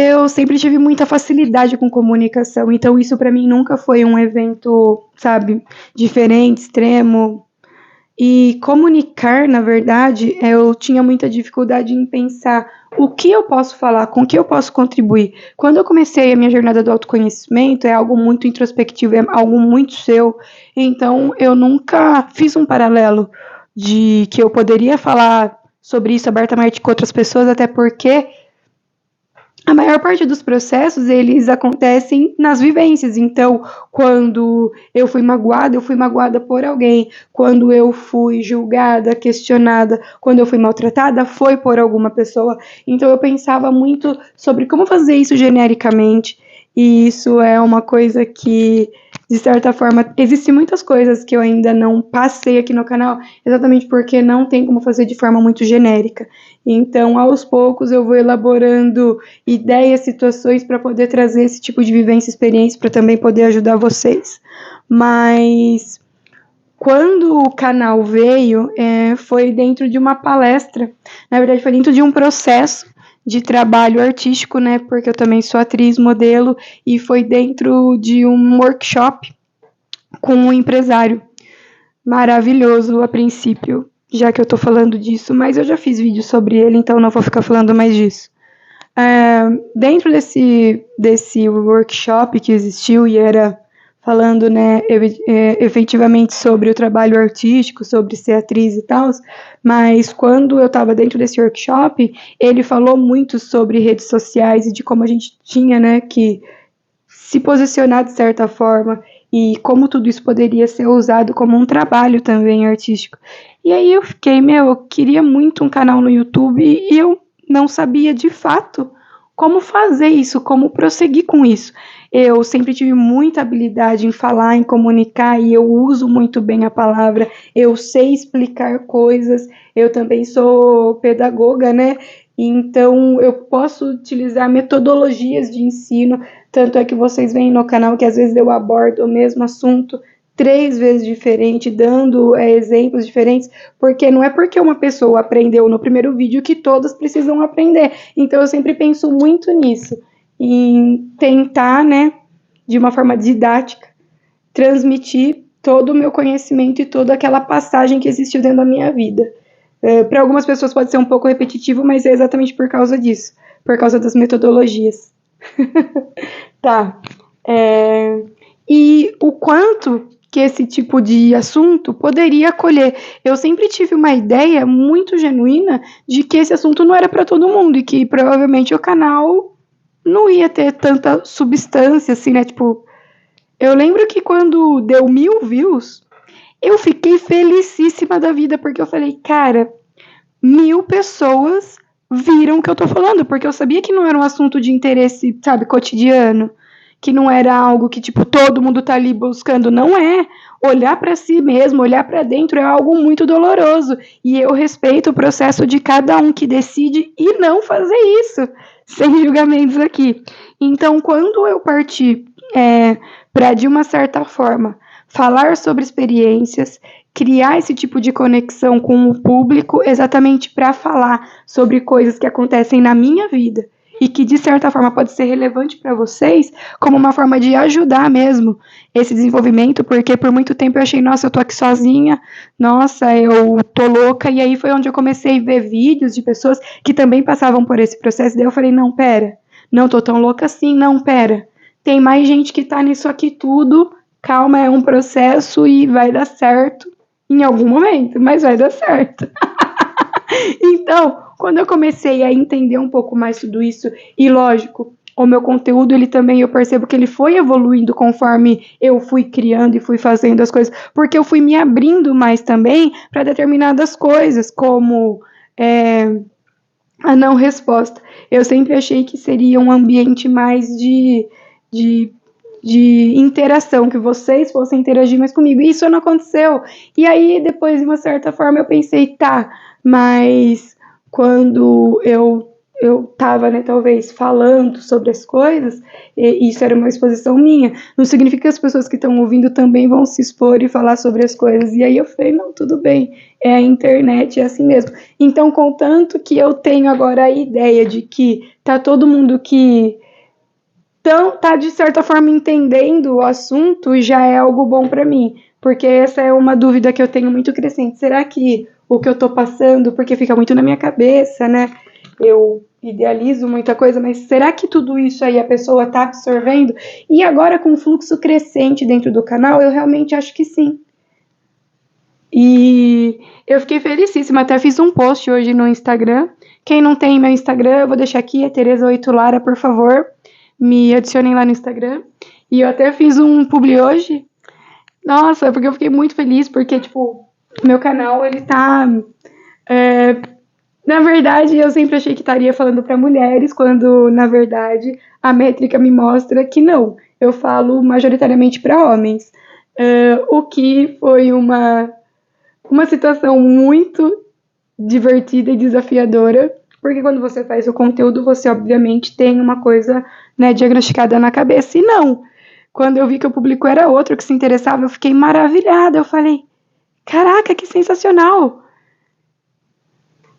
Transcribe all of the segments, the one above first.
eu sempre tive muita facilidade com comunicação, então isso para mim nunca foi um evento, sabe, diferente, extremo. E comunicar, na verdade, eu tinha muita dificuldade em pensar o que eu posso falar, com o que eu posso contribuir. Quando eu comecei a minha jornada do autoconhecimento, é algo muito introspectivo, é algo muito seu, então eu nunca fiz um paralelo de que eu poderia falar sobre isso abertamente com outras pessoas, até porque a maior parte dos processos, eles acontecem nas vivências. Então, quando eu fui magoada por alguém. Quando eu fui julgada, questionada, quando eu fui maltratada, foi por alguma pessoa. Então, eu pensava muito sobre como fazer isso genericamente. E isso é uma coisa que, de certa forma, existem muitas coisas que eu ainda não passei aqui no canal, exatamente porque não tem como fazer de forma muito genérica. Então, aos poucos, eu vou elaborando ideias, situações para poder trazer esse tipo de vivência, experiência, para também poder ajudar vocês. Mas quando o canal veio, foi dentro de uma palestra, na verdade foi dentro de um processo de trabalho artístico, né, porque eu também sou atriz, modelo, e foi dentro de um workshop com um empresário maravilhoso a princípio, já que eu tô falando disso, mas eu já fiz vídeo sobre ele, então não vou ficar falando mais disso. Dentro desse workshop que existiu e era falando, né, efetivamente sobre o trabalho artístico, sobre ser atriz e tal, mas quando eu estava dentro desse workshop, ele falou muito sobre redes sociais e de como a gente tinha, né, que se posicionar de certa forma e como tudo isso poderia ser usado como um trabalho também artístico. E aí eu fiquei, eu queria muito um canal no YouTube e eu não sabia de fato como fazer isso, como prosseguir com isso. Eu sempre tive muita habilidade em falar, em comunicar, e eu uso muito bem a palavra, eu sei explicar coisas, eu também sou pedagoga, né? Então, eu posso utilizar metodologias de ensino, tanto é que vocês veem no canal que às vezes eu abordo o mesmo assunto 3 vezes diferente, dando exemplos diferentes, porque não é porque uma pessoa aprendeu no primeiro vídeo que todas precisam aprender. Então, eu sempre penso muito nisso, em tentar, né, de uma forma didática, transmitir todo o meu conhecimento e toda aquela passagem que existiu dentro da minha vida. Para algumas pessoas pode ser um pouco repetitivo, mas é exatamente por causa disso, por causa das metodologias. Tá. E o quanto que esse tipo de assunto poderia acolher. Eu sempre tive uma ideia muito genuína de que esse assunto não era para todo mundo e que provavelmente o canal não ia ter tanta substância, assim, né? Tipo, eu lembro que quando deu 1000 views, eu fiquei felicíssima da vida, porque eu falei, cara, 1000 pessoas viram o que eu tô falando, porque eu sabia que não era um assunto de interesse, sabe, cotidiano, que não era algo que, tipo, todo mundo tá ali buscando, não é. Olhar para si mesmo, olhar para dentro é algo muito doloroso, e eu respeito o processo de cada um que decide e não fazer isso, sem julgamentos aqui. Então, quando eu parti para, de uma certa forma, falar sobre experiências, criar esse tipo de conexão com o público exatamente para falar sobre coisas que acontecem na minha vida e que de certa forma pode ser relevante para vocês, como uma forma de ajudar mesmo esse desenvolvimento, porque por muito tempo eu achei, nossa, eu tô aqui sozinha, nossa, eu tô louca, e aí foi onde eu comecei a ver vídeos de pessoas que também passavam por esse processo, e daí eu falei, não, pera, não tô tão louca assim, não, pera, tem mais gente que tá nisso aqui tudo, calma, é um processo e vai dar certo em algum momento, mas vai dar certo. Então, quando eu comecei a entender um pouco mais tudo isso, e lógico, o meu conteúdo, ele também, eu percebo que ele foi evoluindo conforme eu fui criando e fui fazendo as coisas, porque eu fui me abrindo mais também para determinadas coisas, como a não resposta. Eu sempre achei que seria um ambiente mais de interação, que vocês fossem interagir mais comigo. E isso não aconteceu. E aí, depois, de uma certa forma, eu pensei, tá, mas quando eu tava, né, talvez, falando sobre as coisas, e isso era uma exposição minha. Não significa que as pessoas que estão ouvindo também vão se expor e falar sobre as coisas. E aí eu falei, não, tudo bem, é a internet, é assim mesmo. Então, contanto que eu tenho agora a ideia de que tá todo mundo que tá, de certa forma, entendendo o assunto, já é algo bom para mim. Porque essa é uma dúvida que eu tenho muito crescente. Será que o que eu tô passando, porque fica muito na minha cabeça, né? Eu idealizo muita coisa, mas será que tudo isso aí a pessoa tá absorvendo? E agora, com o fluxo crescente dentro do canal, eu realmente acho que sim. E eu fiquei felicíssima, até fiz um post hoje no Instagram. Quem não tem meu Instagram, eu vou deixar aqui, é Tereza8Lara, por favor. Me adicionem lá no Instagram. E eu até fiz um publi hoje. Nossa, porque eu fiquei muito feliz, porque, tipo, meu canal, ele tá... na verdade, eu sempre achei que estaria falando para mulheres, quando, na verdade, a métrica me mostra que não. Eu falo majoritariamente para homens. O que foi uma situação muito divertida e desafiadora, porque quando você faz o conteúdo, você obviamente tem uma coisa, né, diagnosticada na cabeça, e não. Quando eu vi que o público era outro que se interessava, eu fiquei maravilhada, eu falei, caraca, que sensacional!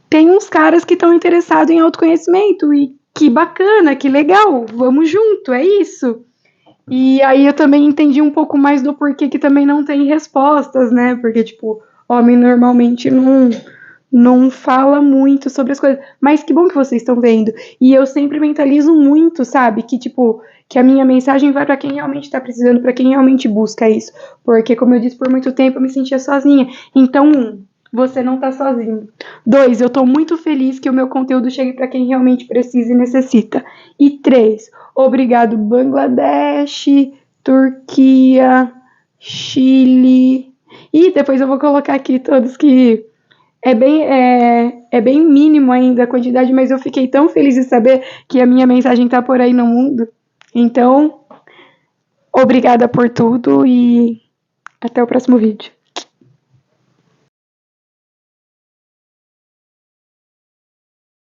Tem uns caras que estão interessados em autoconhecimento, e que bacana, que legal, vamos junto, é isso. E aí eu também entendi um pouco mais do porquê que também não tem respostas, né? Porque, tipo, homem normalmente não fala muito sobre as coisas. Mas que bom que vocês estão vendo. E eu sempre mentalizo muito, sabe? Que, tipo, que a minha mensagem vai para quem realmente tá precisando, para quem realmente busca isso. Porque, como eu disse, por muito tempo eu me sentia sozinha. Então, você não tá sozinho. 2, eu tô muito feliz que o meu conteúdo chegue para quem realmente precisa e necessita. E 3, obrigado Bangladesh, Turquia, Chile. E depois eu vou colocar aqui todos que é bem mínimo ainda a quantidade, mas eu fiquei tão feliz de saber que a minha mensagem tá por aí no mundo. Então, obrigada por tudo e até o próximo vídeo.